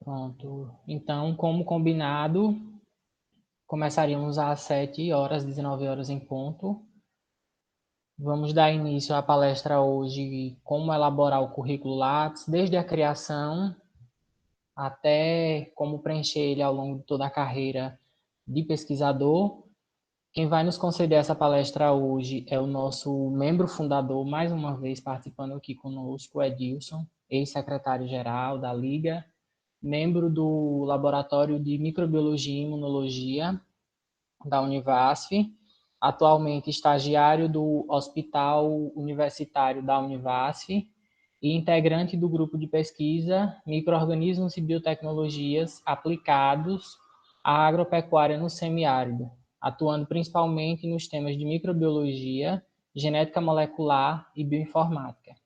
Pronto. Então, como combinado, começaríamos às 7 horas, 19 horas em ponto. Vamos dar início à palestra hoje, como elaborar o currículo Lattes, desde a criação até como preencher ele ao longo de toda a carreira de pesquisador. Quem vai nos conceder essa palestra hoje é o nosso membro fundador, mais uma vez participando aqui conosco, Edilson, ex-secretário-geral da Liga, membro do Laboratório de Microbiologia e Imunologia da Univasf, atualmente estagiário do Hospital Universitário da Univasf e integrante do grupo de pesquisa Micro-organismos e Biotecnologias aplicados à agropecuária no semiárido, atuando principalmente nos temas de microbiologia, genética molecular e bioinformática.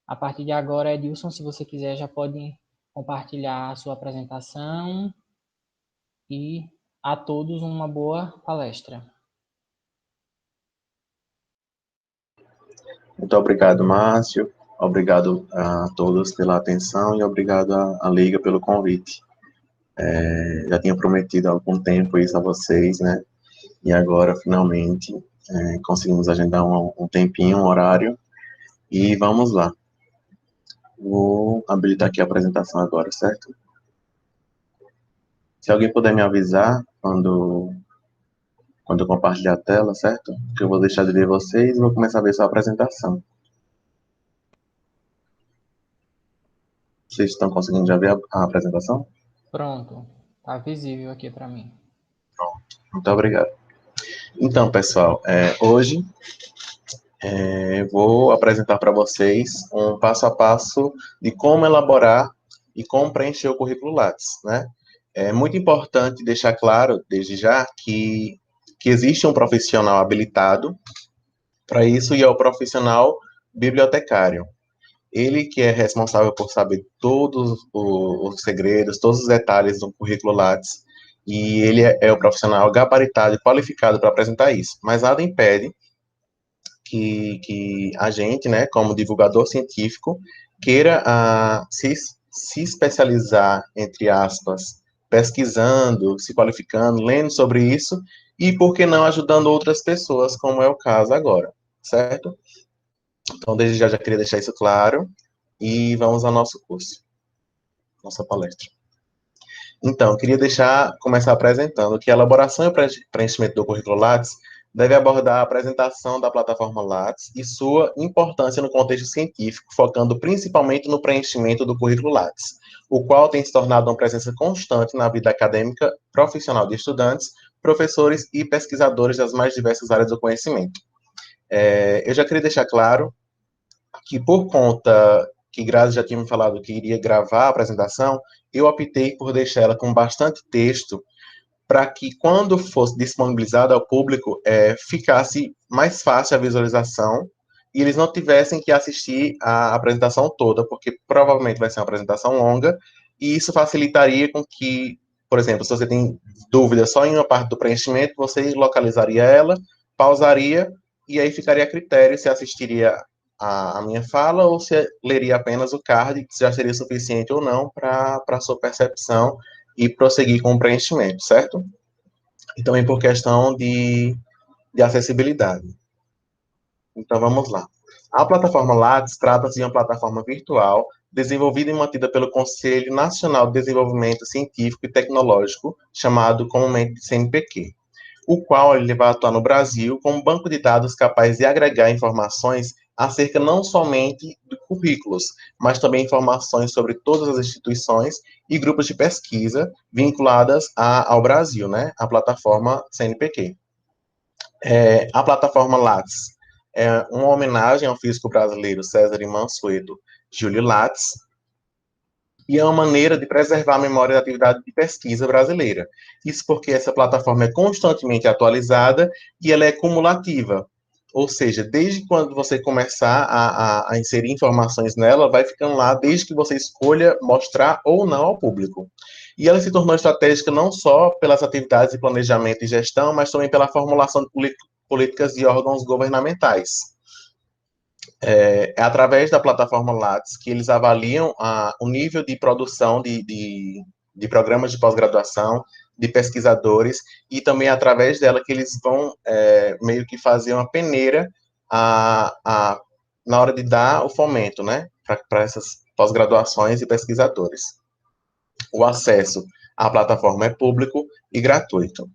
A partir de agora, Edilson, se você quiser, já pode compartilhar a sua apresentação e a todos uma boa palestra. Muito obrigado, Márcio. Obrigado a todos pela atenção e obrigado à Liga pelo convite. Já tinha prometido há algum tempo isso a vocês, né? E agora, finalmente, conseguimos agendar um tempinho, um horário, e vamos lá. Vou habilitar aqui a apresentação agora, certo? Se alguém puder me avisar quando eu compartilhar a tela, certo? Que eu vou deixar de ver vocês e vou começar a ver sua apresentação. Vocês estão conseguindo já ver a apresentação? Pronto, está visível aqui para mim. Pronto, muito obrigado. Então, pessoal, hoje vou apresentar para vocês um passo a passo de como elaborar e como preencher o currículo Lattes, né? É muito importante deixar claro, desde já, que existe um profissional habilitado para isso e é o profissional bibliotecário. Ele que é responsável por saber todos os segredos, todos os detalhes do currículo Lattes, e ele é o profissional gabaritado e qualificado para apresentar isso. Mas nada impede que a gente, né, como divulgador científico, queira se especializar, entre aspas, pesquisando, se qualificando, lendo sobre isso, e por que não ajudando outras pessoas, como é o caso agora, certo? Então, desde já queria deixar isso claro, e vamos ao nosso curso, nossa palestra. Então, queria começar apresentando que a elaboração e preenchimento do currículo Lattes deve abordar a apresentação da plataforma Lattes e sua importância no contexto científico, focando principalmente no preenchimento do currículo Lattes, o qual tem se tornado uma presença constante na vida acadêmica profissional de estudantes, professores e pesquisadores das mais diversas áreas do conhecimento. Eu já queria deixar claro que, por conta que Grazi já tinha me falado que iria gravar a apresentação, eu optei por deixar ela com bastante texto, para que, quando fosse disponibilizada ao público, ficasse mais fácil a visualização e eles não tivessem que assistir a apresentação toda, porque provavelmente vai ser uma apresentação longa, e isso facilitaria com que, por exemplo, se você tem dúvida só em uma parte do preenchimento, você localizaria ela, pausaria, e aí ficaria a critério se assistiria a minha fala ou se leria apenas o card, que já seria suficiente ou não para a sua percepção e prosseguir com o preenchimento, certo? E também por questão de acessibilidade. Então, vamos lá. A plataforma Lattes trata-se de uma plataforma virtual desenvolvida e mantida pelo Conselho Nacional de Desenvolvimento Científico e Tecnológico, chamado comumente de CNPq, o qual ele vai atuar no Brasil como um banco de dados capaz de agregar informações acerca não somente de currículos, mas também informações sobre todas as instituições e grupos de pesquisa vinculadas ao Brasil, né? A plataforma CNPq. A plataforma Lattes é uma homenagem ao físico brasileiro César Mansueto Júlio Lattes, e é uma maneira de preservar a memória da atividade de pesquisa brasileira. Isso porque essa plataforma é constantemente atualizada e ela é cumulativa. Ou seja, desde quando você começar a inserir informações nela, vai ficando lá desde que você escolha mostrar ou não ao público. E ela se tornou estratégica não só pelas atividades de planejamento e gestão, mas também pela formulação de políticas de órgãos governamentais. É através da plataforma Lattes que eles avaliam o nível de produção de de programas de pós-graduação, de pesquisadores, e também através dela que eles vão meio que fazer uma peneira na hora de dar o fomento, né, para essas pós-graduações e pesquisadores. O acesso à plataforma é público e gratuito.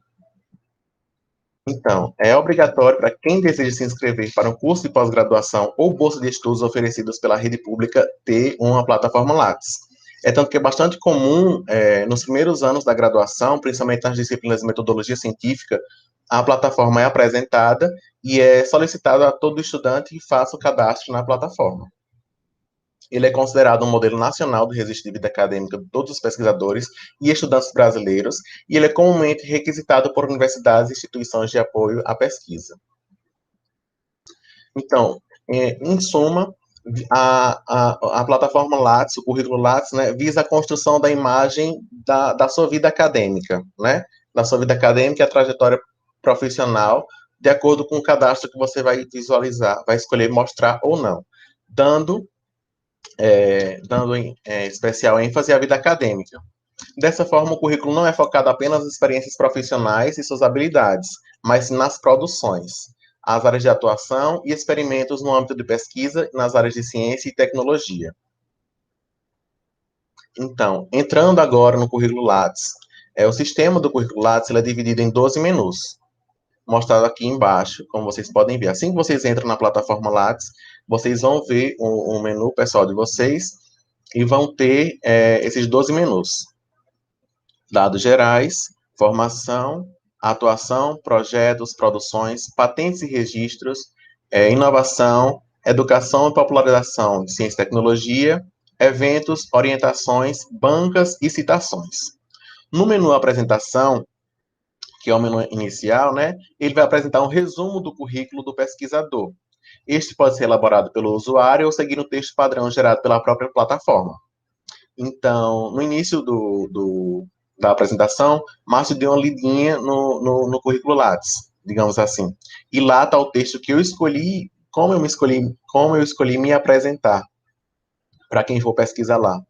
Então, é obrigatório para quem deseja se inscrever para um curso de pós-graduação ou bolsa de estudos oferecidos pela rede pública ter uma plataforma Lattes. É tanto que é bastante comum, nos primeiros anos da graduação, principalmente nas disciplinas de metodologia científica, a plataforma é apresentada e é solicitado a todo estudante que faça o cadastro na plataforma. Ele é considerado um modelo nacional de registro de vida acadêmica de todos os pesquisadores e estudantes brasileiros, e ele é comumente requisitado por universidades e instituições de apoio à pesquisa. Então, em suma, a plataforma Lattes, o currículo Lattes, né, visa a construção da imagem da sua vida acadêmica, né, da sua vida acadêmica e a trajetória profissional, de acordo com o cadastro que você vai visualizar, vai escolher mostrar ou não, dando especial ênfase à vida acadêmica. Dessa forma, o currículo não é focado apenas nas experiências profissionais e suas habilidades, mas sim nas produções, as áreas de atuação e experimentos no âmbito de pesquisa nas áreas de ciência e tecnologia. Então, entrando agora no currículo Lattes, o sistema do currículo Lattes é dividido em 12 menus, mostrado aqui embaixo, como vocês podem ver. Assim que vocês entram na plataforma Lattes, vocês vão ver o menu pessoal de vocês e vão ter esses 12 menus. Dados gerais, formação, atuação, projetos, produções, patentes e registros, inovação, educação e popularização de ciência e tecnologia, eventos, orientações, bancas e citações. No menu apresentação, que é o menu inicial, né, ele vai apresentar um resumo do currículo do pesquisador. Este pode ser elaborado pelo usuário ou seguir o texto padrão gerado pela própria plataforma. Então, no início da apresentação, Márcio deu uma lidinha no currículo Lattes, digamos assim. E lá está o texto que eu escolhi, como eu escolhi me apresentar, para quem for pesquisar lá.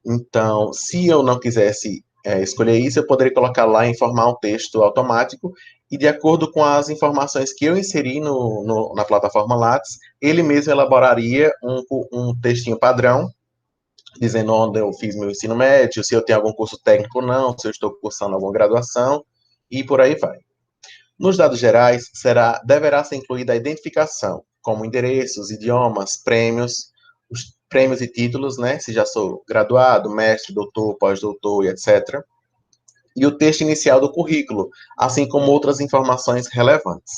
Então, se eu não quisesse escolher isso, eu poderia colocar lá em formar um texto automático, e de acordo com as informações que eu inseri na plataforma Lattes, ele mesmo elaboraria um textinho padrão, dizendo onde eu fiz meu ensino médio, se eu tenho algum curso técnico ou não, se eu estou cursando alguma graduação, e por aí vai. Nos dados gerais, deverá ser incluída a identificação, como endereços, idiomas, prêmios, os prêmios e títulos, né, se já sou graduado, mestre, doutor, pós-doutor e etc., e o texto inicial do currículo, assim como outras informações relevantes.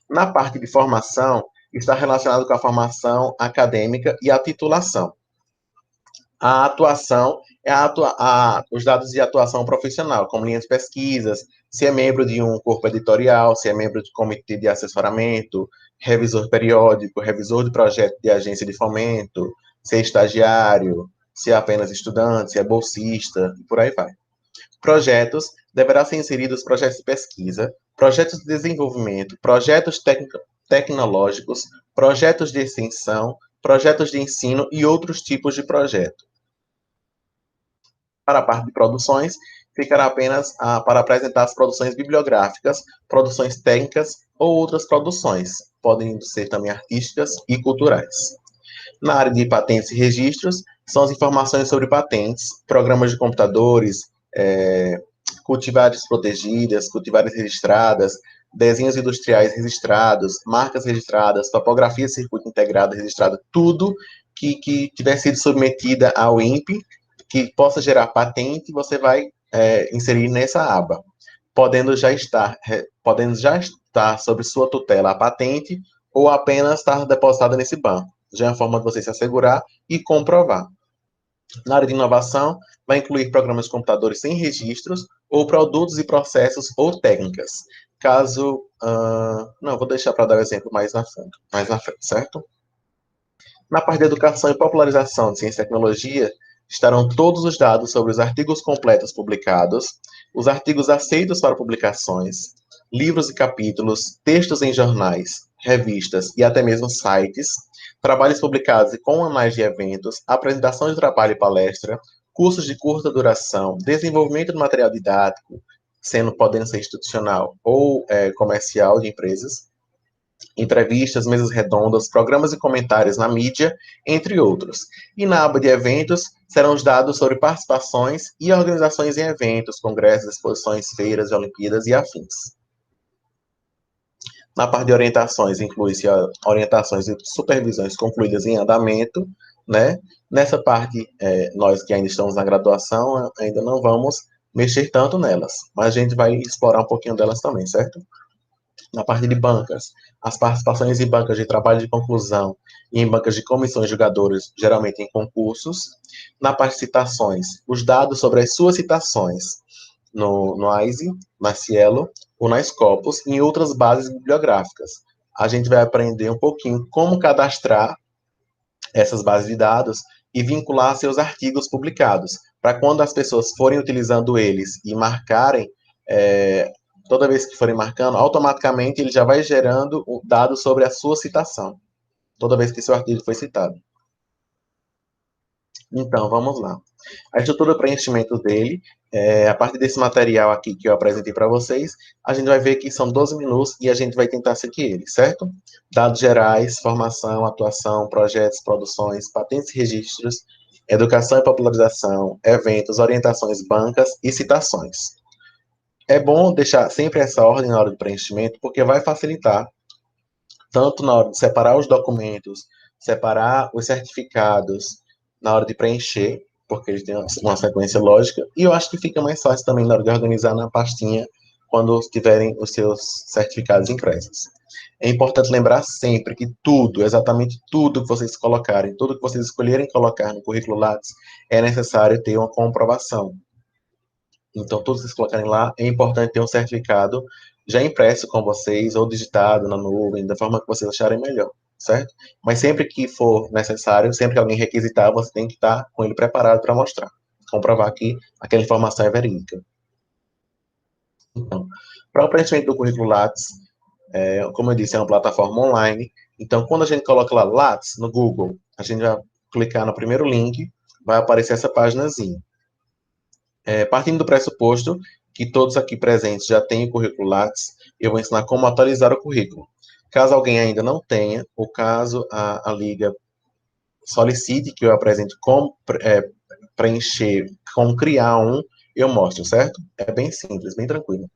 Na parte de formação, está relacionado com a formação acadêmica e a titulação. A atuação é os dados de atuação profissional, como linhas de pesquisas, se é membro de um corpo editorial, se é membro de comitê de assessoramento, revisor periódico, revisor de projeto de agência de fomento, se é estagiário, se é apenas estudante, se é bolsista, e por aí vai. Projetos, deverá ser inseridos projetos de pesquisa, projetos de desenvolvimento, projetos tecnológicos, projetos de extensão, projetos de ensino e outros tipos de projeto. Para a parte de produções, ficará apenas para apresentar as produções bibliográficas, produções técnicas ou outras produções, podem ser também artísticas e culturais. Na área de patentes e registros, são as informações sobre patentes, programas de computadores, cultivares protegidas, cultivares registradas, desenhos industriais registrados, marcas registradas, topografia de circuito integrado registrada, tudo que tiver sido submetida ao INPE, que possa gerar patente, você vai inserir nessa aba, podendo já estar sob sua tutela a patente ou apenas estar depositada nesse banco. Já é uma forma de você se assegurar e comprovar. Na área de inovação, vai incluir programas de computadores sem registros ou produtos e processos ou técnicas. Caso... não, vou deixar para dar o exemplo mais na frente, certo? Na parte de educação e popularização de ciência e tecnologia, estarão todos os dados sobre os artigos completos publicados, os artigos aceitos para publicações, livros e capítulos, textos em jornais, revistas e até mesmo sites, trabalhos publicados com anais de eventos, apresentação de trabalho e palestra, cursos de curta duração, desenvolvimento de material didático, podendo ser institucional ou comercial de empresas, entrevistas, mesas redondas, programas e comentários na mídia, entre outros. E na aba de eventos, serão os dados sobre participações e organizações em eventos, congressos, exposições, feiras, Olimpíadas e afins. Na parte de orientações, inclui-se orientações e supervisões concluídas em andamento, né? Nessa parte, nós que ainda estamos na graduação, ainda não vamos mexer tanto nelas, mas a gente vai explorar um pouquinho delas também, certo? Na parte de bancas, as participações em bancas de trabalho de conclusão e em bancas de comissões julgadoras, geralmente em concursos. Na parte de citações, os dados sobre as suas citações no AISE, na Cielo ou na Scopus e em outras bases bibliográficas. A gente vai aprender um pouquinho como cadastrar essas bases de dados e vincular seus artigos publicados, para quando as pessoas forem utilizando eles e marcarem, toda vez que forem marcando, automaticamente ele já vai gerando dados sobre a sua citação, toda vez que seu artigo foi citado. Então, vamos lá. A estrutura de preenchimento dele, a partir desse material aqui que eu apresentei para vocês, a gente vai ver que são 12 minutos e a gente vai tentar seguir ele, certo? Dados gerais, formação, atuação, projetos, produções, patentes e registros, educação e popularização, eventos, orientações, bancas e citações. É bom deixar sempre essa ordem na hora do preenchimento, porque vai facilitar, tanto na hora de separar os documentos, separar os certificados, na hora de preencher, porque eles têm uma sequência lógica, e eu acho que fica mais fácil também na hora de organizar na pastinha, quando tiverem os seus certificados impressos. É importante lembrar sempre que tudo, exatamente tudo que vocês colocarem, tudo que vocês escolherem colocar no currículo Lattes, é necessário ter uma comprovação. Então, tudo que vocês colocarem lá, é importante ter um certificado já impresso com vocês, ou digitado na nuvem, da forma que vocês acharem melhor, certo? Mas sempre que for necessário, sempre que alguém requisitar, você tem que estar com ele preparado para mostrar, comprovar que aquela informação é verídica. Então, para o preenchimento do currículo Lattes, como eu disse, é uma plataforma online. Então, quando a gente coloca lá Lattes no Google, a gente vai clicar no primeiro link, vai aparecer essa paginazinha. Partindo do pressuposto que todos aqui presentes já têm o currículo Lattes, eu vou ensinar como atualizar o currículo. Caso alguém ainda não tenha, ou caso a Liga solicite que eu apresente como preencher, como criar um, eu mostro, certo? É bem simples, bem tranquilo.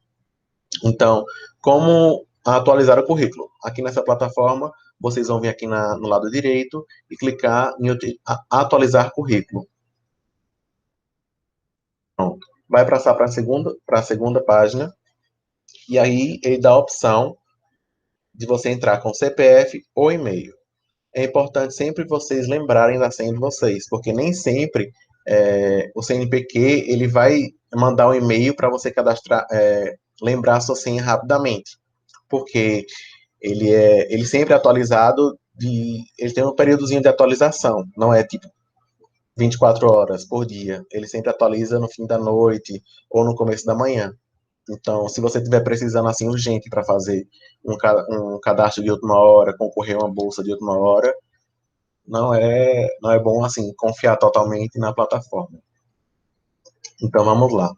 Então, como atualizar o currículo? Aqui nessa plataforma, vocês vão vir aqui no lado direito e clicar em atualizar currículo. Pronto. Vai passar para a segunda página, e aí ele dá a opção de você entrar com CPF ou e-mail. É importante sempre vocês lembrarem da senha de vocês, porque nem sempre o CNPq ele vai mandar um e-mail para você cadastrar, lembrar a sua senha rapidamente, porque ele sempre é atualizado, ele tem um períodozinho de atualização, não é tipo 24 horas por dia, ele sempre atualiza no fim da noite ou no começo da manhã. Então, se você estiver precisando assim urgente para fazer um cadastro de última hora, concorrer a uma bolsa de última hora, não é bom assim confiar totalmente na plataforma. Então, vamos lá.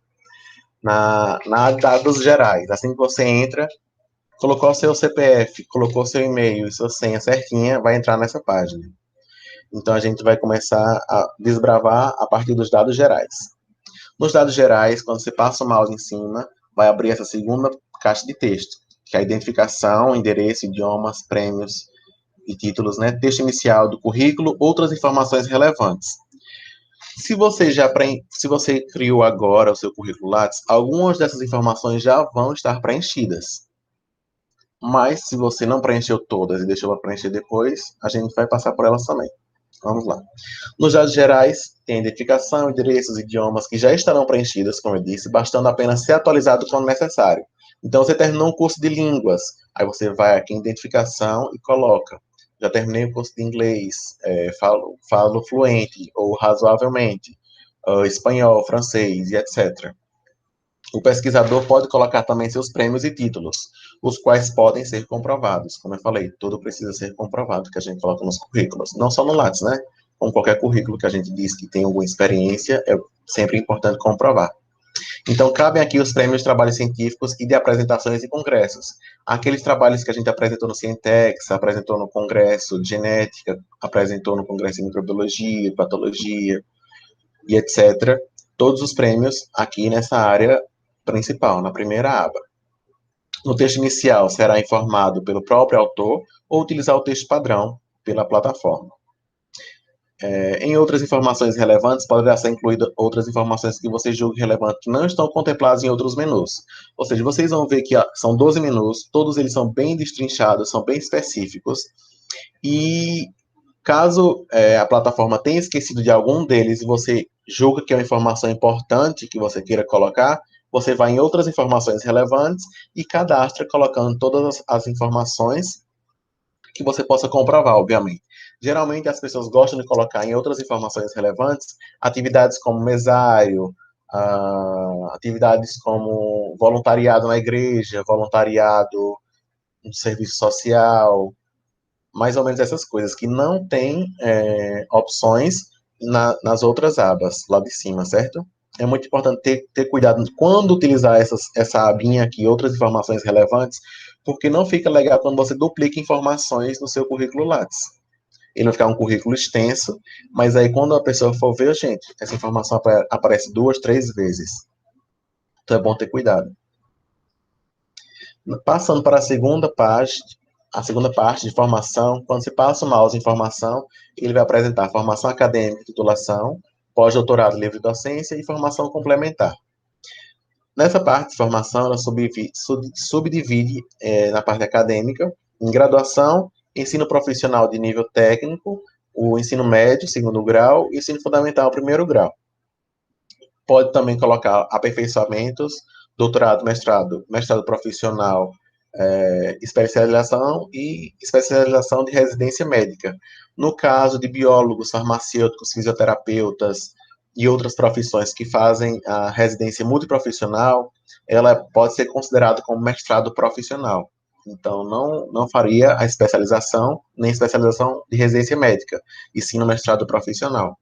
Na dados gerais, assim que você entra, colocou seu CPF, colocou seu e-mail e sua senha certinha, vai entrar nessa página. Então, a gente vai começar a desbravar a partir dos dados gerais. Nos dados gerais, quando você passa o mouse em cima, vai abrir essa segunda caixa de texto, que é a identificação, endereço, idiomas, prêmios e títulos, né? Texto inicial do currículo, outras informações relevantes. Se você criou agora o seu currículo Lattes, algumas dessas informações já vão estar preenchidas. Mas se você não preencheu todas e deixou para preencher depois, a gente vai passar por elas também. Vamos lá. Nos dados gerais, tem identificação, endereços, idiomas que já estarão preenchidos, como eu disse, bastando apenas ser atualizado quando necessário. Então, você terminou um curso de línguas, aí você vai aqui em identificação e coloca. Já terminei o curso de inglês, falo fluente ou razoavelmente, espanhol, francês e etc. O pesquisador pode colocar também seus prêmios e títulos, os quais podem ser comprovados. Como eu falei, tudo precisa ser comprovado que a gente coloca nos currículos, não só no Lattes, né? como qualquer currículo que a gente diz que tem alguma experiência, é sempre importante comprovar. Então, cabem aqui os prêmios de trabalhos científicos e de apresentações e congressos. Aqueles trabalhos que a gente apresentou no Cientex, apresentou no Congresso de Genética, apresentou no Congresso de Microbiologia, Patologia e etc. Todos os prêmios aqui nessa área principal, na primeira aba. No texto inicial, será informado pelo próprio autor ou utilizar o texto padrão pela plataforma. Em outras informações relevantes, poderá ser incluída outras informações que você julgue relevantes que não estão contempladas em outros menus. Ou seja, vocês vão ver que são 12 menus, todos eles são bem destrinchados, são bem específicos, e caso a plataforma tenha esquecido de algum deles e você julga que é uma informação importante que você queira colocar, você vai em outras informações relevantes e cadastra colocando todas as informações que você possa comprovar, obviamente. Geralmente, as pessoas gostam de colocar em outras informações relevantes atividades como mesário, atividades como voluntariado na igreja, voluntariado no serviço social, mais ou menos essas coisas, que não tem opções nas outras abas, lá de cima, certo? É muito importante ter cuidado quando utilizar essa abinha aqui, outras informações relevantes, porque não fica legal quando você duplica informações no seu currículo Lattes. Ele vai ficar um currículo extenso, mas aí quando a pessoa for ver, gente, essa informação aparece 2, 3 vezes. Então é bom ter cuidado. Passando para a segunda parte de formação, quando se passa o mouse em formação, ele vai apresentar formação acadêmica, titulação, pós-doutorado livre docência e formação complementar. Nessa parte de formação, ela subdivide na parte acadêmica, em graduação, ensino profissional de nível técnico, o ensino médio, segundo grau, e ensino fundamental, primeiro grau. Pode também colocar aperfeiçoamentos, doutorado, mestrado profissional, especialização e especialização de residência médica. No caso de biólogos, farmacêuticos, fisioterapeutas e outras profissões que fazem a residência multiprofissional, ela pode ser considerada como mestrado profissional. Então, não faria a especialização, nem especialização de residência médica, e sim no mestrado profissional,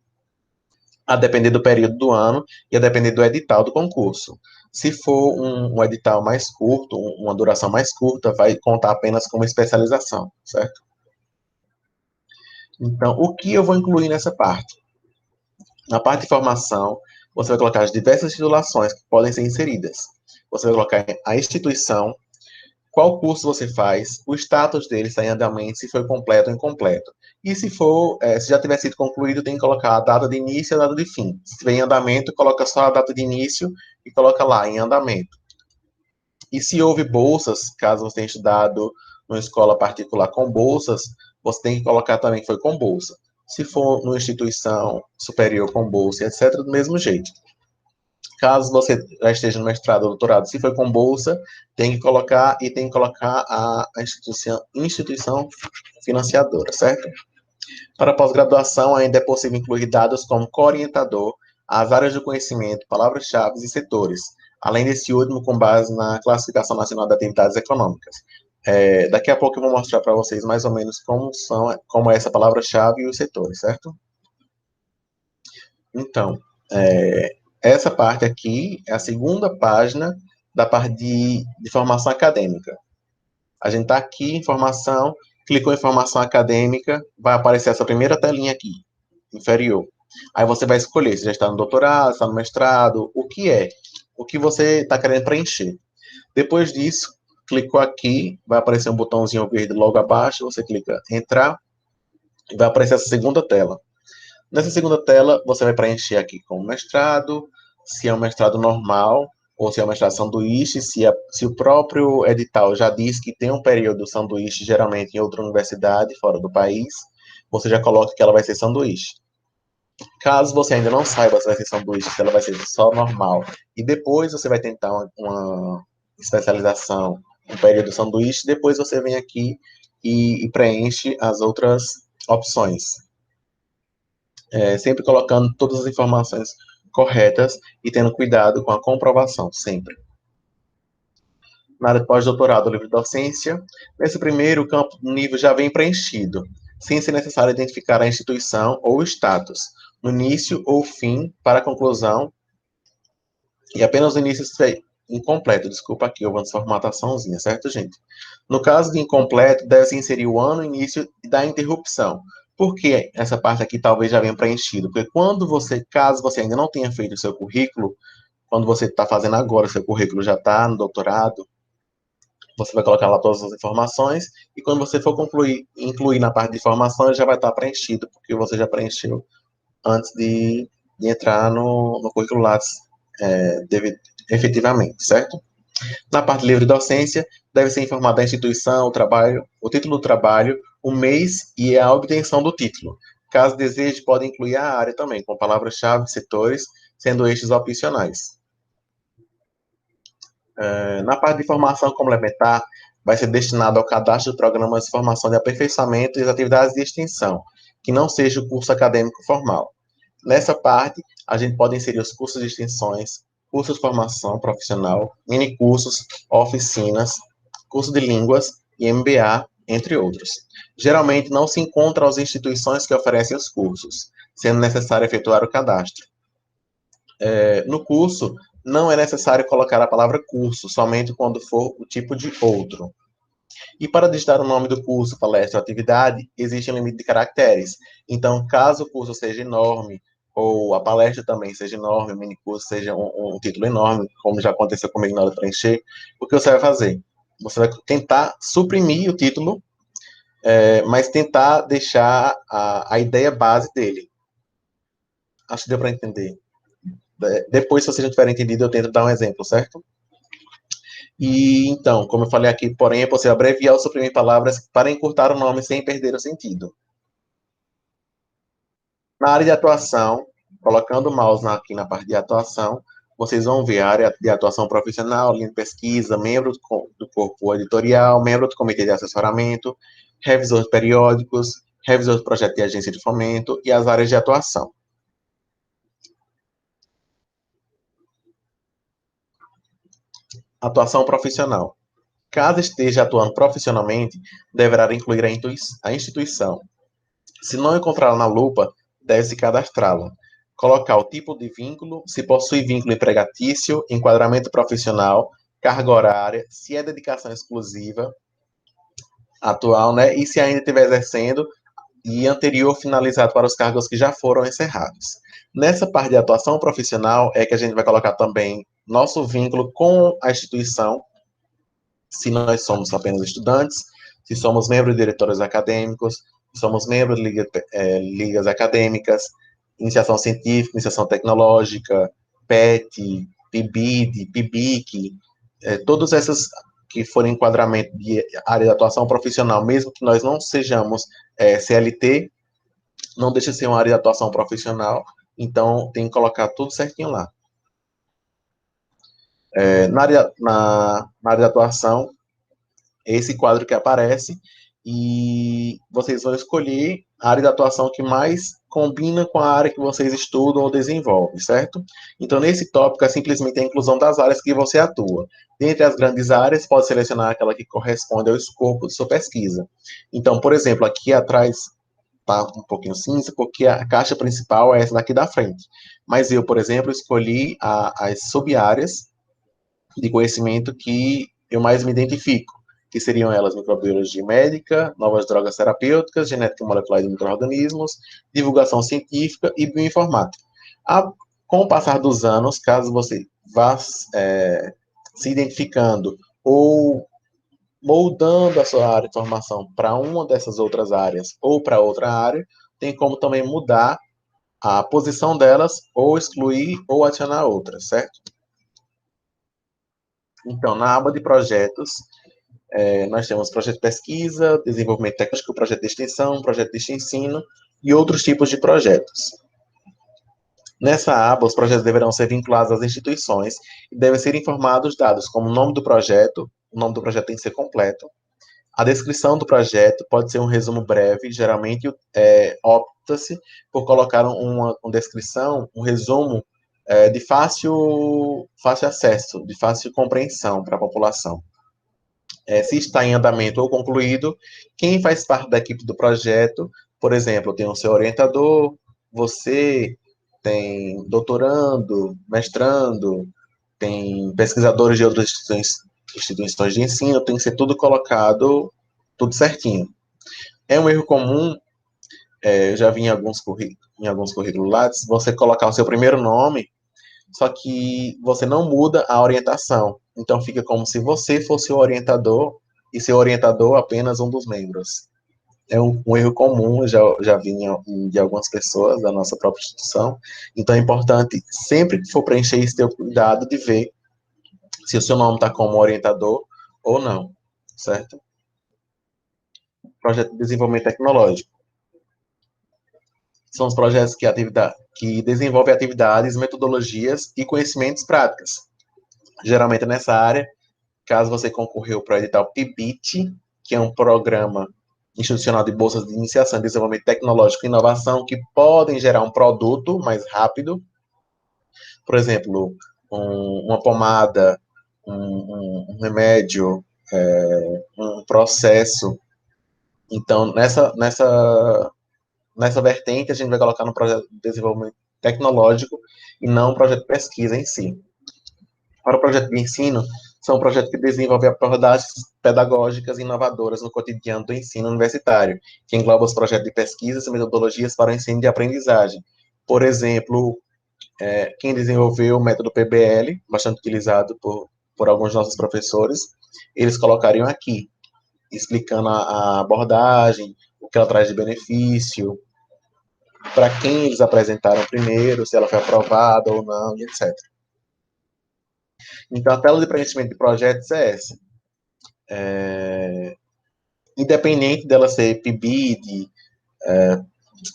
a depender do período do ano e a depender do edital do concurso. Se for um edital mais curto, uma duração mais curta, vai contar apenas como especialização, certo? Então, o que eu vou incluir nessa parte? Na parte de formação, você vai colocar as diversas titulações que podem ser inseridas. Você vai colocar a instituição, qual curso você faz, o status dele, se está em andamento, se foi completo ou incompleto. E se se já tiver sido concluído, tem que colocar a data de início e a data de fim. Se estiver em andamento, coloca só a data de início e coloca lá, em andamento. E se houve bolsas, caso você tenha estudado numa escola particular com bolsas, você tem que colocar também que foi com bolsa. Se for numa instituição superior com bolsa, etc., do mesmo jeito. Caso você já esteja no mestrado ou doutorado, se foi com bolsa, tem que colocar a instituição financiadora, certo? Para pós-graduação, ainda é possível incluir dados como co-orientador, as áreas do conhecimento, palavras-chave e setores, além desse último com base na Classificação Nacional de Atividades Econômicas. Daqui a pouco eu vou mostrar para vocês mais ou menos como é essa palavra-chave e os setores, certo? Então, essa parte aqui é a segunda página da parte de formação acadêmica. A gente está aqui, informação, clicou em informação acadêmica, vai aparecer essa primeira telinha aqui, inferior. Aí você vai escolher se já está no doutorado, está no mestrado, o que você está querendo preencher. Depois disso, clicou aqui, vai aparecer um botãozinho verde logo abaixo, você clica entrar, e vai aparecer essa segunda tela. Nessa segunda tela, você vai preencher aqui com o mestrado, se é um mestrado normal, ou se é um mestrado sanduíche, se o próprio edital já diz que tem um período sanduíche, geralmente em outra universidade, fora do país, você já coloca que ela vai ser sanduíche. Caso você ainda não saiba se vai ser sanduíche, se ela vai ser só normal, e depois você vai tentar uma especialização, um período sanduíche, depois você vem aqui e preenche as outras opções. Sempre colocando todas as informações corretas e tendo cuidado com a comprovação, sempre. Na área de pós-doutorado, livre docência, nesse primeiro, o campo do nível já vem preenchido. sem ser necessário identificar a instituição ou status, no início ou fim, para a conclusão, e apenas o início incompleto. Desculpa aqui, houve uma desformataçãozinha, certo, gente? No caso de incompleto, deve-se inserir o ano, início da interrupção. Por que essa parte aqui talvez já venha preenchido? Porque caso você ainda não tenha feito o seu currículo, quando você está fazendo agora, o seu currículo já está no doutorado, você vai colocar lá todas as informações, e quando você for incluir na parte de informações, já vai estar preenchido, porque você já preencheu antes de entrar no currículo Lattes efetivamente, certo? Na parte livre docência, deve ser informada a instituição, o trabalho, o título do trabalho, o mês e a obtenção do título. Caso deseje, pode incluir a área também, com palavras-chave, setores, sendo estes opcionais. Na parte de formação complementar, vai ser destinado ao cadastro de programas de formação de aperfeiçoamento e as atividades de extensão, que não seja o curso acadêmico formal. Nessa parte, a gente pode inserir os cursos de extensões, cursos de formação profissional, minicursos, oficinas, curso de línguas e MBA, entre outros. Geralmente não se encontram as instituições que oferecem os cursos, sendo necessário efetuar o cadastro. No curso, não é necessário colocar a palavra curso, somente quando for o tipo de outro. E para digitar o nome do curso, palestra ou atividade, existe um limite de caracteres. Então, caso o curso seja enorme, ou a palestra também seja enorme, o minicurso seja um título enorme, como já aconteceu comigo na hora de preencher, o que você vai fazer? Você vai tentar suprimir o título, mas tentar deixar a ideia base dele. Acho que deu para entender. Depois, se você já tiver entendido, eu tento dar um exemplo, certo? E então, como eu falei aqui, porém, é possível abreviar ou suprimir palavras para encurtar o nome sem perder o sentido. Na área de atuação, colocando o mouse aqui na parte de atuação, vocês vão ver a área de atuação profissional, linha de pesquisa, membro do corpo editorial, membro do comitê de assessoramento, revisor de periódicos, revisor de projeto de agência de fomento e as áreas de atuação. Atuação profissional. Caso esteja atuando profissionalmente, deverá incluir a instituição. Se não encontrá-la na lupa, deve-se cadastrá-la. Colocar o tipo de vínculo, se possui vínculo empregatício, enquadramento profissional, carga horária, se é dedicação exclusiva, atual, né? E se ainda estiver exercendo, e anterior finalizado para os cargos que já foram encerrados. Nessa parte de atuação profissional é que a gente vai colocar também nosso vínculo com a instituição, se nós somos apenas estudantes, se somos membros de diretores acadêmicos, se somos membros de ligas acadêmicas, iniciação científica, iniciação tecnológica, PET, PIBID, PIBIC, todas essas que forem enquadramento de área de atuação profissional, mesmo que nós não sejamos CLT, não deixa de ser uma área de atuação profissional, então tem que colocar tudo certinho lá. Na área de atuação, esse quadro que aparece, e vocês vão escolher a área de atuação que mais combina com a área que vocês estudam ou desenvolvem, certo? Então, nesse tópico, é simplesmente a inclusão das áreas que você atua. Dentre as grandes áreas, pode selecionar aquela que corresponde ao escopo de sua pesquisa. Então, por exemplo, aqui atrás está um pouquinho cinza, porque a caixa principal é essa daqui da frente. Mas eu, por exemplo, escolhi as sub-áreas de conhecimento que eu mais me identifico, que seriam elas microbiologia médica, novas drogas terapêuticas, genética molecular de micro-organismos, divulgação científica e bioinformática. Com o passar dos anos, caso você vá se identificando ou moldando a sua área de formação para uma dessas outras áreas ou para outra área, tem como também mudar a posição delas, ou excluir ou adicionar outras, certo? Então, na aba de projetos, nós temos projeto de pesquisa, desenvolvimento técnico, projeto de extensão, projeto de ensino e outros tipos de projetos. Nessa aba, os projetos deverão ser vinculados às instituições e devem ser informados dados como o nome do projeto tem que ser completo, a descrição do projeto pode ser um resumo breve, geralmente opta-se por colocar uma descrição, um resumo de fácil acesso, de fácil compreensão para a população. se está em andamento ou concluído, quem faz parte da equipe do projeto, por exemplo, tem o seu orientador, você tem doutorando, mestrando, tem pesquisadores de outras instituições de ensino, tem que ser tudo colocado, tudo certinho. É um erro comum, eu já vi em alguns currículos lá, você colocar o seu primeiro nome, só que você não muda a orientação. Então fica como se você fosse o orientador e seu orientador apenas um dos membros. É um erro comum, eu já vi de algumas pessoas da nossa própria instituição. Então é importante, sempre que for preencher isso, ter o cuidado de ver se o seu nome está como orientador ou não, certo? Projeto de desenvolvimento tecnológico. São os projetos que desenvolvem atividades, metodologias e conhecimentos práticos. Geralmente nessa área, caso você concorreu para o edital PIBIT, que é um programa institucional de bolsas de iniciação, desenvolvimento tecnológico e inovação, que podem gerar um produto mais rápido, por exemplo, uma pomada, um remédio, um processo. Então, nessa vertente, a gente vai colocar no projeto de desenvolvimento tecnológico e não um projeto de pesquisa em si. Para o projeto de ensino, são projetos que desenvolvem abordagens pedagógicas inovadoras no cotidiano do ensino universitário, que engloba os projetos de pesquisas e metodologias para o ensino e aprendizagem. Por exemplo, quem desenvolveu o método PBL, bastante utilizado por alguns nossos professores, eles colocariam aqui, explicando a abordagem, o que ela traz de benefício, para quem eles apresentaram primeiro, se ela foi aprovada ou não, e etc. Então, a tela de preenchimento de projetos é essa. Independente dela ser PIBID,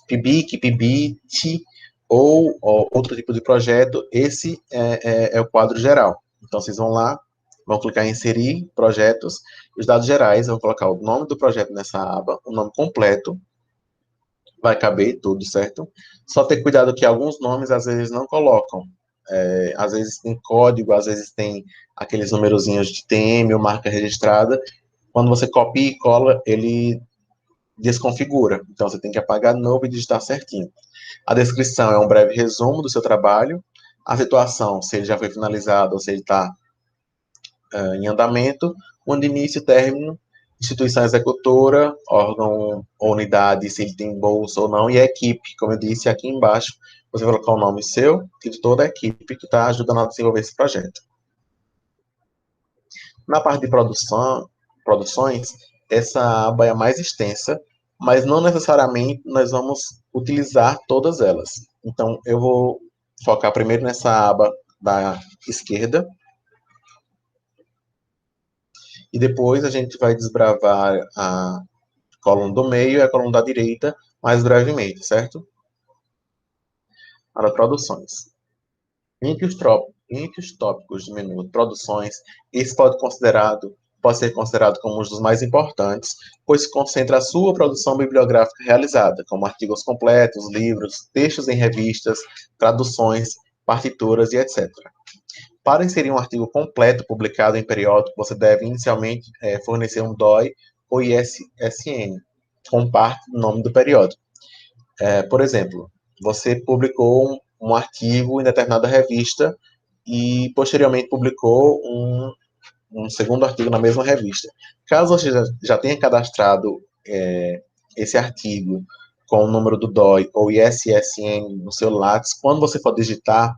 PIBIC, PIBIT ou outro tipo de projeto, esse é o quadro geral. Então, vocês vão lá, vão clicar em inserir projetos, os dados gerais, vão colocar o nome do projeto nessa aba, o nome completo, vai caber tudo, certo? Só ter cuidado que alguns nomes, às vezes, não colocam. Às vezes tem código, às vezes tem aqueles numerozinhos de TM ou marca registrada. Quando você copia e cola, ele desconfigura. Então, você tem que apagar de novo e digitar certinho. A descrição é um breve resumo do seu trabalho. A situação, se ele já foi finalizado ou se ele está em andamento. O ano de início e término, instituição executora, órgão ou unidade, se ele tem bolsa ou não, e a equipe, como eu disse aqui embaixo, você vai colocar o nome seu e de toda a equipe que está ajudando a desenvolver esse projeto. Na parte de produções, essa aba é a mais extensa, mas não necessariamente nós vamos utilizar todas elas. Então, eu vou focar primeiro nessa aba da esquerda, e depois a gente vai desbravar a coluna do meio e a coluna da direita mais brevemente, certo? Para produções. Entre os tópicos do menu produções, esse pode ser considerado como um dos mais importantes, pois concentra a sua produção bibliográfica realizada, como artigos completos, livros, textos em revistas, traduções, partituras e etc. Para inserir um artigo completo publicado em periódico, você deve inicialmente fornecer um DOI ou ISSN, com parte do nome do periódico. Por exemplo, você publicou um artigo em determinada revista e posteriormente publicou um segundo artigo na mesma revista. Caso você já tenha cadastrado esse artigo com o número do DOI ou ISSN no seu Lattes, quando você for digitar,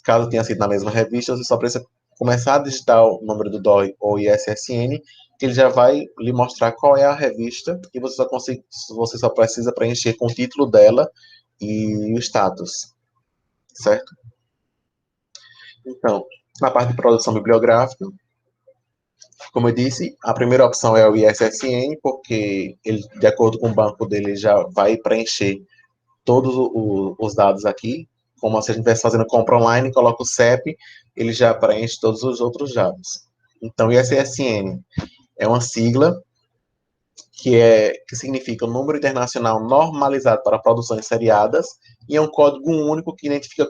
caso tenha sido na mesma revista, você só precisa começar a digitar o número do DOI ou ISSN, que ele já vai lhe mostrar qual é a revista, e você só precisa preencher com o título dela e o status, certo? Então, na parte de produção bibliográfica, como eu disse, a primeira opção é o ISSN, porque ele, de acordo com o banco dele, já vai preencher todos os dados aqui, como se a gente estivesse fazendo compra online, coloca o CEP, ele já preenche todos os outros dados. Então, ISSN é uma sigla que significa o Número Internacional Normalizado para Produções Seriadas, e é um código único que identifica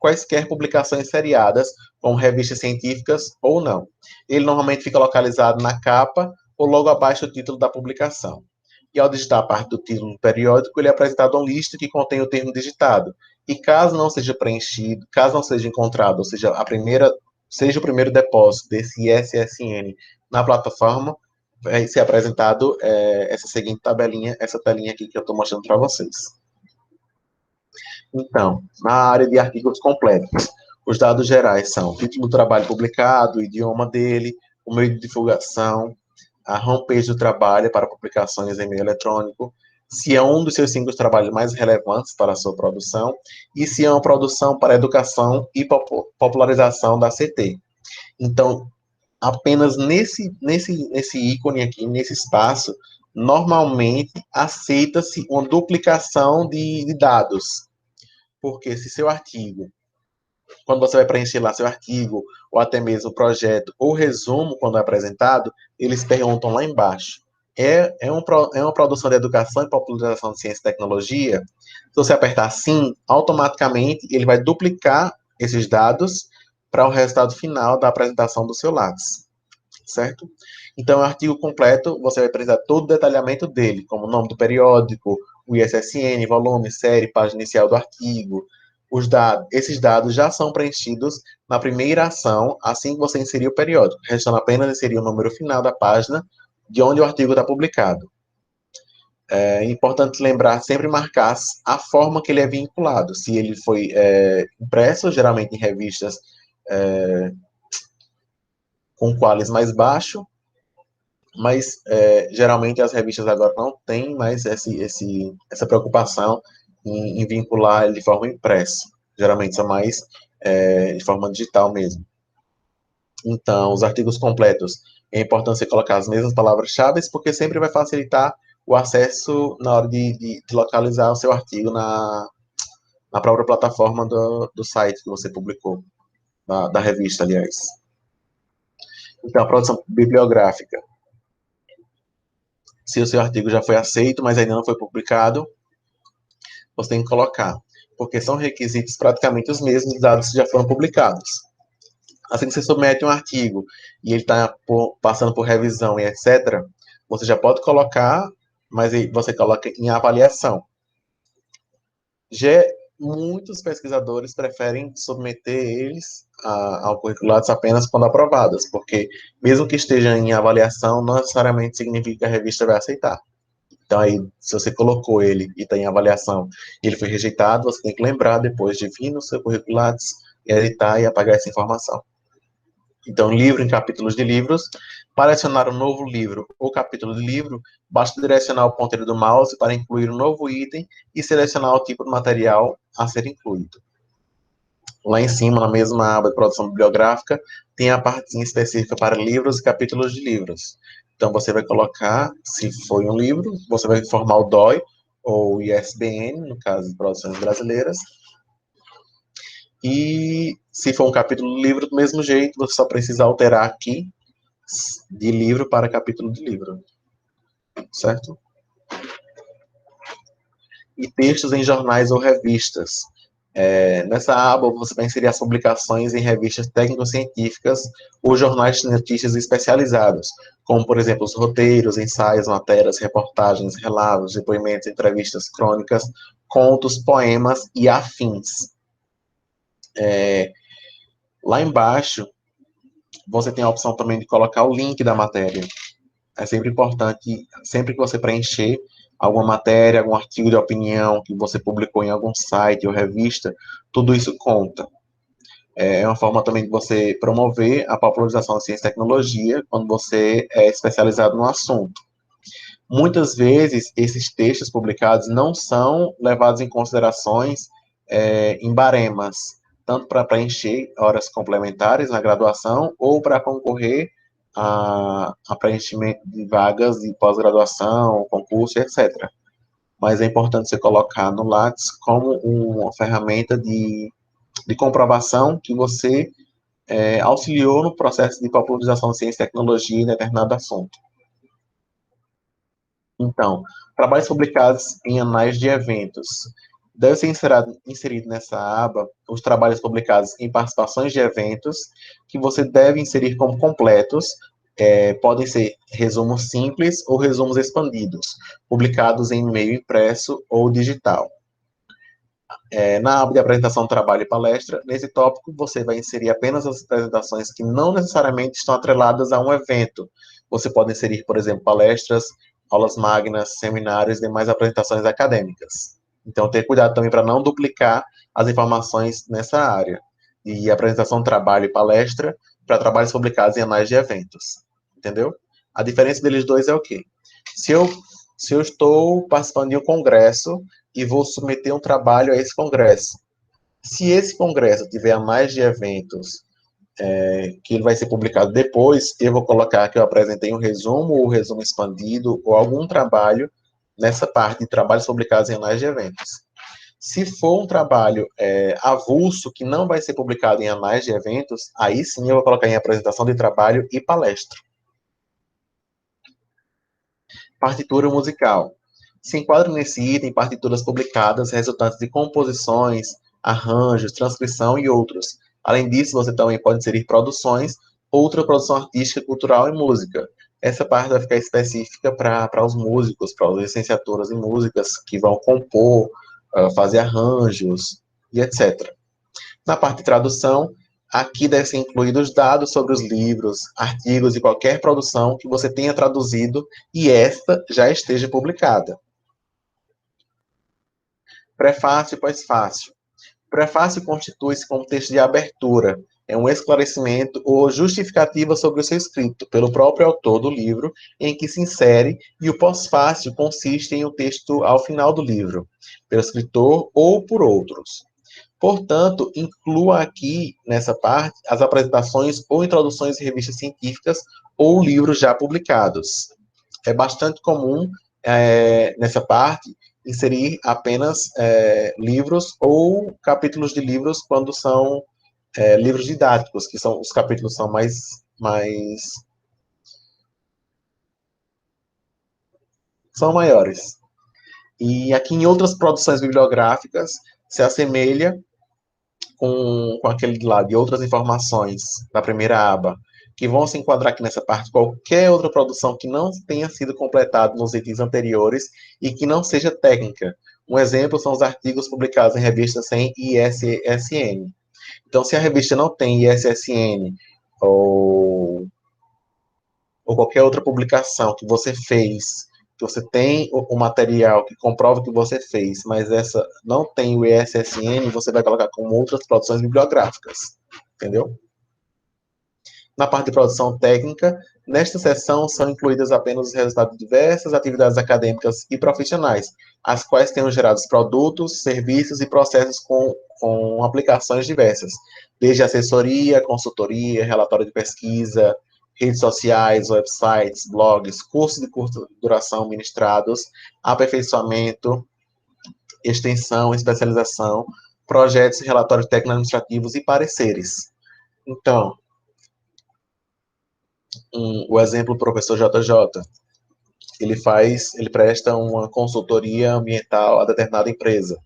quaisquer publicações seriadas, como revistas científicas ou não. Ele normalmente fica localizado na capa ou logo abaixo do título da publicação. E ao digitar a parte do título do periódico, ele é apresentado uma lista que contém o termo digitado. E caso não seja preenchido, caso não seja encontrado, ou seja, seja o primeiro depósito desse ISSN na plataforma, vai ser apresentado essa seguinte tabelinha, essa telinha aqui que eu estou mostrando para vocês. Então, na área de artigos completos, os dados gerais são o título do trabalho publicado, o idioma dele, o meio de divulgação, a homepage do trabalho para publicações em meio eletrônico, se é um dos seus 5 trabalhos mais relevantes para a sua produção, e se é uma produção para educação e popularização da CT. Então, apenas nesse ícone aqui, nesse espaço, normalmente aceita-se uma duplicação de dados. Porque se seu artigo, quando você vai preencher lá seu artigo, ou até mesmo o projeto, ou resumo, quando é apresentado, eles perguntam lá embaixo. É uma produção de educação e popularização de ciência e tecnologia? Se você apertar sim, automaticamente ele vai duplicar esses dados para o resultado final da apresentação do seu Lattes, certo? Então, o artigo completo, você vai precisar todo o detalhamento dele, como o nome do periódico, o ISSN, volume, série, página inicial do artigo. Esses dados já são preenchidos na primeira ação, assim que você inserir o periódico, restando apenas inserir o número final da página de onde o artigo está publicado. É importante lembrar, sempre marcar a forma que ele é vinculado, se ele foi impresso, geralmente em revistas com qualis mais baixo, mas geralmente as revistas agora não têm mais essa preocupação em vincular ele de forma impressa. Geralmente são mais de forma digital mesmo. Então, os artigos completos, é importante você colocar as mesmas palavras-chave, porque sempre vai facilitar o acesso na hora de localizar o seu artigo na própria plataforma do site que você publicou, da revista, aliás. Então, a produção bibliográfica. Se o seu artigo já foi aceito, mas ainda não foi publicado, você tem que colocar, porque são requisitos praticamente os mesmos dados que já foram publicados. Assim que você submete um artigo e ele está passando por revisão e etc., você já pode colocar, mas você coloca em avaliação. Muitos pesquisadores preferem submeter eles ao currículo Lattes apenas quando aprovados, porque mesmo que esteja em avaliação, não necessariamente significa que a revista vai aceitar. Então, aí, se você colocou ele e está em avaliação e ele foi rejeitado, você tem que lembrar depois de vir no seu currículo Lattes, editar e apagar essa informação. Então, livro em capítulos de livros. Para adicionar um novo livro ou capítulo de livro, basta direcionar o ponteiro do mouse para incluir um novo item e selecionar o tipo de material a ser incluído. Lá em cima, na mesma aba de produção bibliográfica, tem a partezinha específica para livros e capítulos de livros. Então, você vai colocar, se foi um livro, você vai informar o DOI, ou ISBN, no caso de produções brasileiras. E se for um capítulo de livro, do mesmo jeito, você só precisa alterar aqui de livro para capítulo de livro. Certo? E textos em jornais ou revistas. Nessa aba, você vai inserir as publicações em revistas técnico-científicas ou jornais de notícias especializados, como, por exemplo, os roteiros, ensaios, matérias, reportagens, relatos, depoimentos, entrevistas, crônicas, contos, poemas e afins. Lá embaixo, você tem a opção também de colocar o link da matéria. É sempre importante, sempre que você preencher alguma matéria, algum artigo de opinião que você publicou em algum site ou revista, tudo isso conta. É uma forma também de você promover a popularização da ciência e tecnologia quando você é especializado no assunto. Muitas vezes, esses textos publicados não são levados em considerações em baremas, tanto para preencher horas complementares na graduação ou para concorrer a preenchimento de vagas de pós-graduação, concurso, etc. Mas é importante você colocar no Lattes como uma ferramenta de comprovação que você auxiliou no processo de popularização de ciência e tecnologia em determinado assunto. Então, trabalhos publicados em anais de eventos. deve ser inserido nessa aba os trabalhos publicados em participações de eventos que você deve inserir como completos. Podem ser resumos simples ou resumos expandidos, publicados em meio impresso ou digital. Na aba de apresentação, trabalho e palestra, nesse tópico você vai inserir apenas as apresentações que não necessariamente estão atreladas a um evento. Você pode inserir, por exemplo, palestras, aulas magnas, seminários e demais apresentações acadêmicas. Então, ter cuidado também para não duplicar as informações nessa área. E apresentação, trabalho e palestra para trabalhos publicados em anais de eventos. Entendeu? A diferença deles dois é o quê? Se eu estou participando de um congresso e vou submeter um trabalho a esse congresso. Se esse congresso tiver mais de eventos que ele vai ser publicado depois, eu vou colocar que eu apresentei um resumo, ou resumo expandido, ou algum trabalho nessa parte de trabalhos publicados em anais de eventos. Se for um trabalho avulso, que não vai ser publicado em anais de eventos, aí sim eu vou colocar em apresentação de trabalho e palestra. Partitura musical. Se enquadram nesse item partituras publicadas resultantes de composições, arranjos, transcrição e outros. Além disso, você também pode inserir produções, outra produção artística, cultural e música. Essa parte vai ficar específica para os músicos, para as licenciaturas em músicas que vão compor, fazer arranjos e etc. Na parte de tradução, aqui devem ser incluídos dados sobre os livros, artigos e qualquer produção que você tenha traduzido e esta já esteja publicada. Prefácio e pós-fácio. Prefácio constitui-se como texto de abertura, é um esclarecimento ou justificativa sobre o seu escrito, pelo próprio autor do livro em que se insere, e o pós-fácio consiste em um texto ao final do livro, pelo escritor ou por outros. Portanto, inclua aqui, nessa parte, as apresentações ou introduções em revistas científicas ou livros já publicados. É bastante comum, nessa parte, inserir apenas livros ou capítulos de livros quando são livros didáticos, que são os capítulos são são maiores. E aqui em outras produções bibliográficas se assemelha com aquele de lá de outras informações da primeira aba, que vão se enquadrar aqui nessa parte, qualquer outra produção que não tenha sido completada nos itens anteriores e que não seja técnica. Um exemplo são os artigos publicados em revistas sem ISSN. Então, se a revista não tem ISSN ou qualquer outra publicação que você fez, que você tem o material que comprova que você fez, mas essa não tem o ISSN, você vai colocar como outras produções bibliográficas, entendeu? Na parte de produção técnica, nesta seção são incluídas apenas os resultados de diversas atividades acadêmicas e profissionais, as quais tenham gerado produtos, serviços e processos com aplicações diversas, desde assessoria, consultoria, relatório de pesquisa, redes sociais, websites, blogs, cursos de curta duração ministrados, aperfeiçoamento, extensão, especialização, projetos, relatórios técnico-administrativos e pareceres. Então, o exemplo do professor JJ, ele presta uma consultoria ambiental a determinada empresa.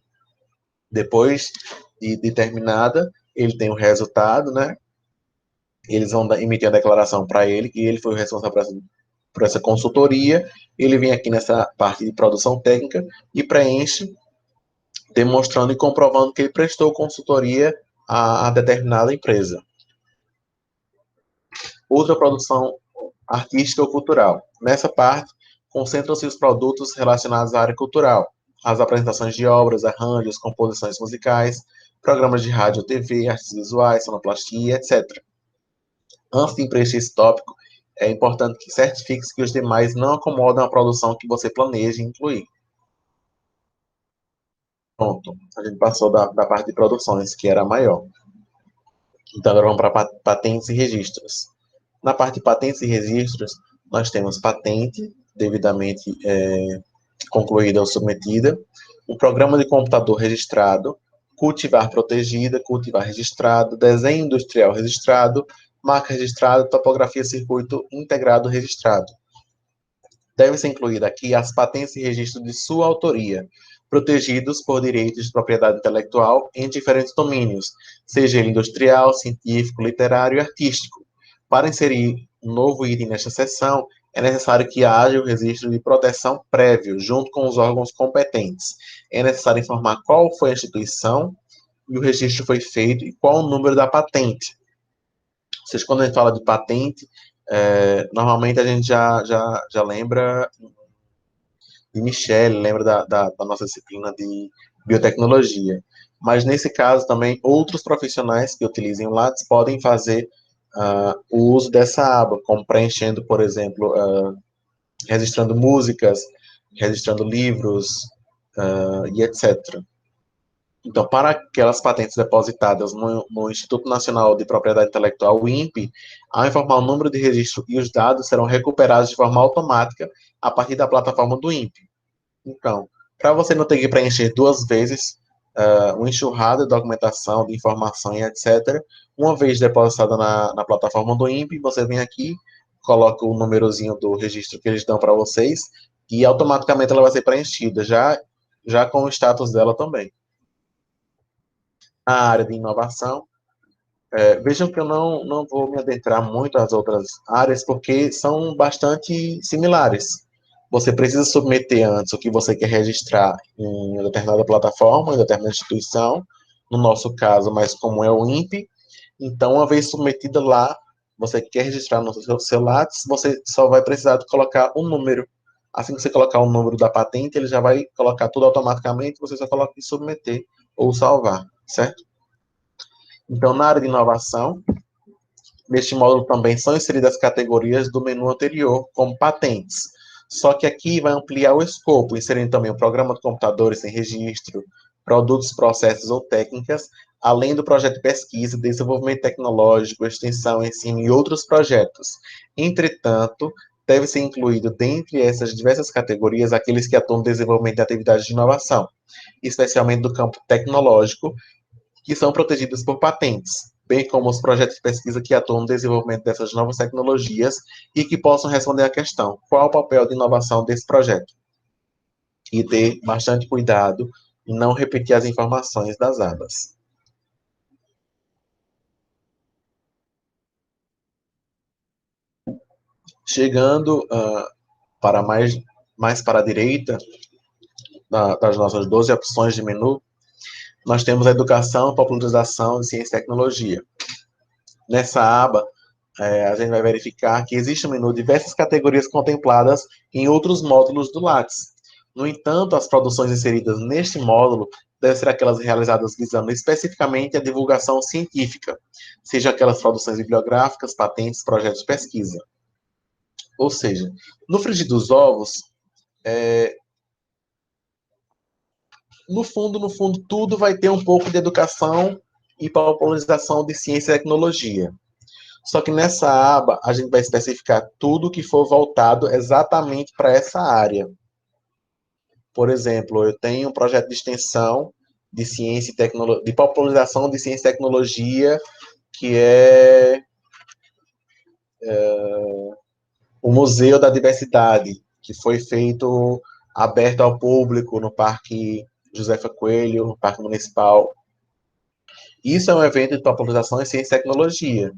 Depois de terminada, ele tem o resultado, né? Eles vão emitir a declaração para ele, que ele foi o responsável por essa consultoria. Ele vem aqui nessa parte de produção técnica e preenche, demonstrando e comprovando que ele prestou consultoria a determinada empresa. Outra produção artística ou cultural. Nessa parte, concentram-se os produtos relacionados à área cultural, as apresentações de obras, arranjos, composições musicais, programas de rádio ou TV, artes visuais, sonoplastia, etc. Antes de preencher esse tópico, é importante que certifique que os demais não acomodam a produção que você planeja incluir. Pronto, a gente passou da parte de produções, que era a maior. Então, agora vamos para patentes e registros. Na parte de patentes e registros, nós temos patente, devidamente concluída ou submetida, um programa de computador registrado, cultivar protegida, cultivar registrado, desenho industrial registrado, marca registrada, topografia circuito integrado registrado. Deve ser incluída aqui as patentes e registros de sua autoria, protegidos por direitos de propriedade intelectual em diferentes domínios, seja ele industrial, científico, literário e artístico. Para inserir um novo item nesta seção, é necessário que haja o registro de proteção prévio, junto com os órgãos competentes. É necessário informar qual foi a instituição e o registro foi feito e qual o número da patente. Vocês, quando a gente fala de patente, normalmente a gente já lembra de Michele, lembra da nossa disciplina de biotecnologia. Mas, nesse caso, também, outros profissionais que utilizem o Lattes podem fazer o uso dessa aba, como preenchendo, por exemplo, registrando músicas, registrando livros e etc. Então, para aquelas patentes depositadas no Instituto Nacional de Propriedade Intelectual, o INPE, ao informar o número de registro e os dados serão recuperados de forma automática a partir da plataforma do INPE. Então, para você não ter que preencher duas vezes uma enxurrada de documentação, de informação e etc., uma vez depositada na plataforma do INPE, você vem aqui, coloca o númerozinho do registro que eles dão para vocês e automaticamente ela vai ser preenchida, já com o status dela também. A área de inovação, vejam que eu não vou me adentrar muito às outras áreas, porque são bastante similares. Você precisa submeter antes o que você quer registrar em uma determinada plataforma, em determinada instituição, no nosso caso, mais comum é o INPE. Então, uma vez submetida lá, você quer registrar no seu Lattes, você só vai precisar de colocar um número. Assim que você colocar o número da patente, ele já vai colocar tudo automaticamente, você só coloca em submeter ou salvar, certo? Então, na área de inovação, neste módulo também são inseridas as categorias do menu anterior, como patentes. Só que aqui vai ampliar o escopo, inserindo também o programa de computadores sem registro, produtos, processos ou técnicas, além do projeto de pesquisa, desenvolvimento tecnológico, extensão, ensino e outros projetos. Entretanto, deve ser incluído dentre essas diversas categorias aqueles que atuam no desenvolvimento de atividades de inovação, especialmente do campo tecnológico, que são protegidas por patentes, bem como os projetos de pesquisa que atuam no desenvolvimento dessas novas tecnologias e que possam responder à questão: qual o papel de inovação desse projeto? E ter bastante cuidado em não repetir as informações das abas. Chegando para mais para a direita, das nossas 12 opções de menu, nós temos a educação, popularização, ciência e tecnologia. Nessa aba, a gente vai verificar que existe no menu diversas categorias contempladas em outros módulos do Lattes. No entanto, as produções inseridas neste módulo devem ser aquelas realizadas visando especificamente a divulgação científica, seja aquelas produções bibliográficas, patentes, projetos de pesquisa. Ou seja, no frigir dos ovos, no fundo, tudo vai ter um pouco de educação e popularização de ciência e tecnologia. Só que nessa aba, a gente vai especificar tudo que for voltado exatamente para essa área. Por exemplo, eu tenho um projeto de extensão de ciência e tecnologia, de popularização de ciência e tecnologia, que é o Museu da Diversidade, que foi feito aberto ao público no Parque Josefa Coelho, no Parque Municipal. Isso é um evento de popularização em ciência e tecnologia.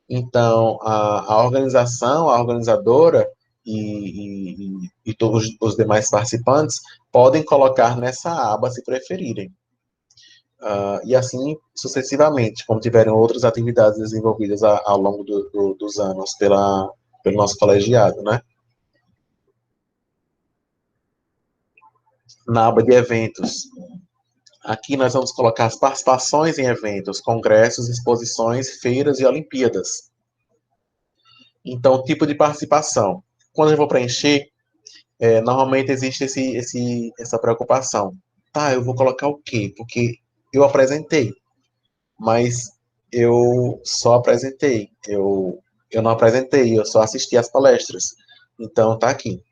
Então, a organização, a organizadora e todos os demais participantes podem colocar nessa aba se preferirem. E assim sucessivamente, como tiverem outras atividades desenvolvidas ao longo dos anos pelo nosso colegiado, né? Na aba de eventos, aqui nós vamos colocar as participações em eventos, congressos, exposições, feiras e Olimpíadas. Então, tipo de participação. Quando eu vou preencher, normalmente existe essa preocupação. Tá, eu vou colocar o quê? Porque eu apresentei, mas eu só apresentei. Eu não apresentei, eu só assisti às palestras. Então, tá aqui.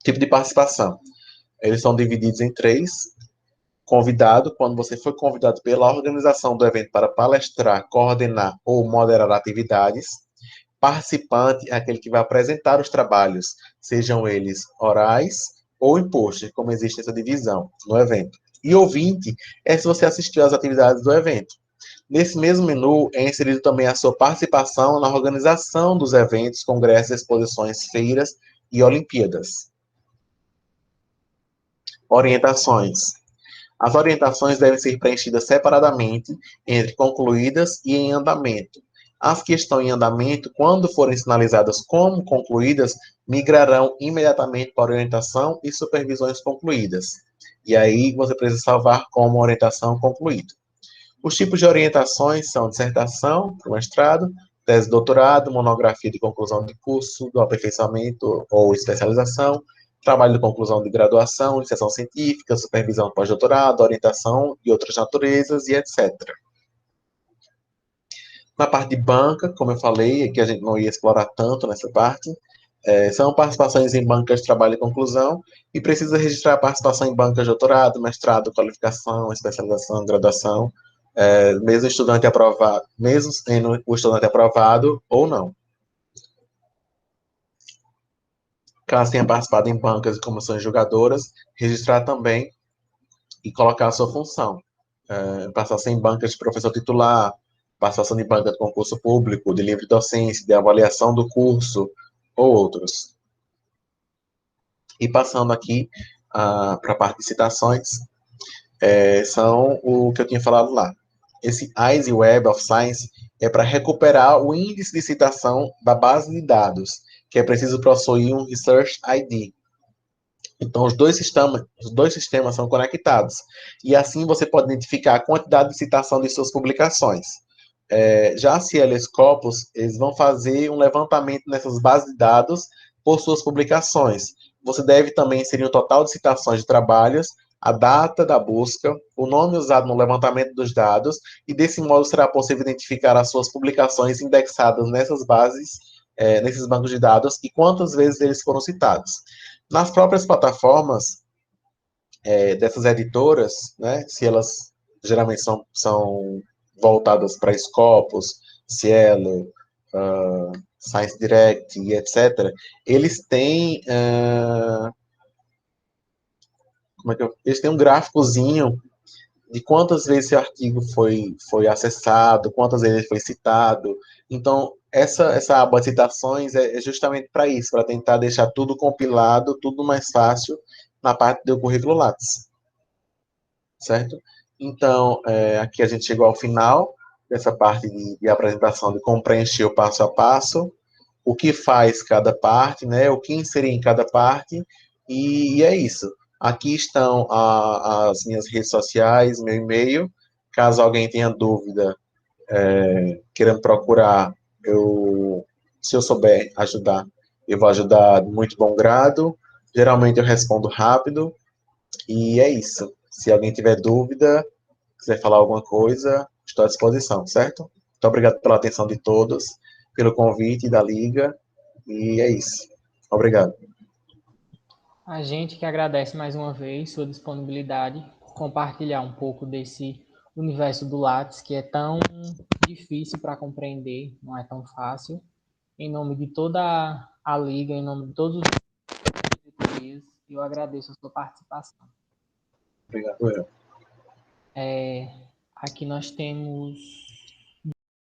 Tipo de participação. Eles são divididos em três. Convidado, quando você foi convidado pela organização do evento para palestrar, coordenar ou moderar atividades. Participante é aquele que vai apresentar os trabalhos, sejam eles orais ou imposto, como existe essa divisão no evento. E ouvinte é se você assistiu às atividades do evento. Nesse mesmo menu é inserido também a sua participação na organização dos eventos, congressos, exposições, feiras e Olimpíadas. Orientações. As orientações devem ser preenchidas separadamente entre concluídas e em andamento. As que estão em andamento, quando forem sinalizadas como concluídas, migrarão imediatamente para orientação e supervisões concluídas. E aí você precisa salvar como orientação concluída. Os tipos de orientações são dissertação, para o mestrado, tese de doutorado, monografia de conclusão de curso, do aperfeiçoamento ou especialização, trabalho de conclusão de graduação, iniciação científica, supervisão pós-doutorado, orientação e outras naturezas, e etc. Na parte de banca, como eu falei, aqui a gente não ia explorar tanto nessa parte, são participações em bancas de trabalho e conclusão, e precisa registrar a participação em bancas de doutorado, mestrado, qualificação, especialização, graduação, mesmo estudante aprovado, mesmo sendo o estudante aprovado ou não. Caso tenha participado em bancas e comissões julgadoras, registrar também e colocar a sua função. Participação em bancas de professor titular, participação em banca de concurso público, de livre docência, de avaliação do curso, ou outros. E passando aqui para a parte de citações, são o que eu tinha falado lá. Esse ISE Web of Science é para recuperar o índice de citação da base de dados, que é preciso possuir um Research ID. Então, os dois sistemas são conectados. E assim você pode identificar a quantidade de citação de suas publicações. Já a CL Scopus, eles vão fazer um levantamento nessas bases de dados por suas publicações. Você deve também inserir o total de citações de trabalhos, a data da busca, o nome usado no levantamento dos dados, e desse modo será possível identificar as suas publicações indexadas nessas bases, nesses bancos de dados, e quantas vezes eles foram citados. Nas próprias plataformas dessas editoras, né, se elas geralmente são voltadas para Scopus, Cielo, Science Direct e etc., eles têm eles têm um gráficozinho de quantas vezes esse artigo foi acessado, quantas vezes ele foi citado. Então, essa aba de citações é justamente para isso, para tentar deixar tudo compilado, tudo mais fácil na parte do currículo Lattes. Certo? Então, aqui a gente chegou ao final dessa parte de apresentação de como preencher o passo a passo, o que faz cada parte, né, o que inserir em cada parte, e é isso. Aqui estão as minhas redes sociais, meu e-mail. Caso alguém tenha dúvida, queira me procurar, se eu souber ajudar, eu vou ajudar de muito bom grado. Geralmente eu respondo rápido, e é isso. Se alguém tiver dúvida, quiser falar alguma coisa, estou à disposição, certo? Muito obrigado pela atenção de todos, pelo convite da Liga, e é isso. Obrigado. A gente que agradece mais uma vez sua disponibilidade, compartilhar um pouco desse universo do Lattes, que é tão difícil para compreender, não é tão fácil. Em nome de toda a Liga, em nome de todos os dias, eu agradeço a sua participação. Obrigado, eu. Aqui nós temos